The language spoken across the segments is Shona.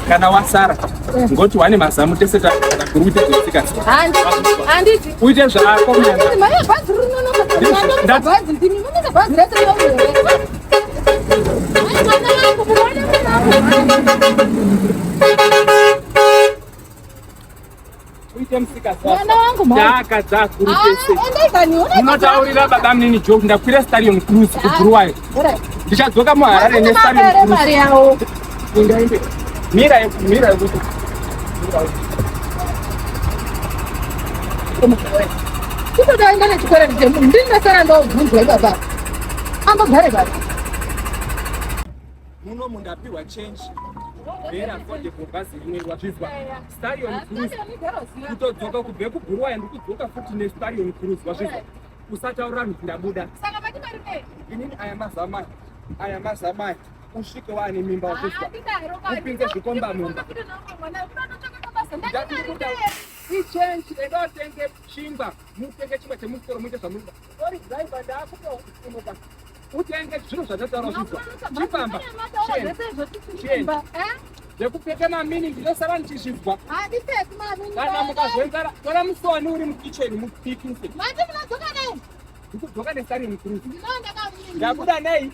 Kana wasara ngoti wane mazamu tese takuruite zvitsika handiti uite zvako uite musikadaka dzakuru baba munini joke ndakwira stadium cruise kubhuruwayo ndichadzoka muharare nestadium cruise mira yekuti kutodaenda nechikora ndinasara ndobvunzwa baba ambogare baba muno mundapihwa change vera konde kubhazi rimwe wazvizwa stadium cruise kutodzoka kubve kubhuruwayo ndikudzoka futi nestadium cruise wazvizwa usataurira kuti ndabuda inini aya mazamai usvike waane mimba wazvizwa upinze zvikomba mumba ichange edotenge chingwa mutenge chingwa chemusoro muite zvamunoda ori driver ndaakutoumuka utenge zviro zvatautaura zvizwa chipamba zvekupfeka mamini ndinosara ndichizvizwa kana mukazvenzara tora musoni uri mukicheni mupikise ndikudzoka nestadium cruise ndabuda nei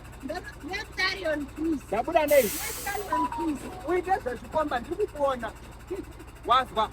uite zvezvikomba ndiri kukuona wazwa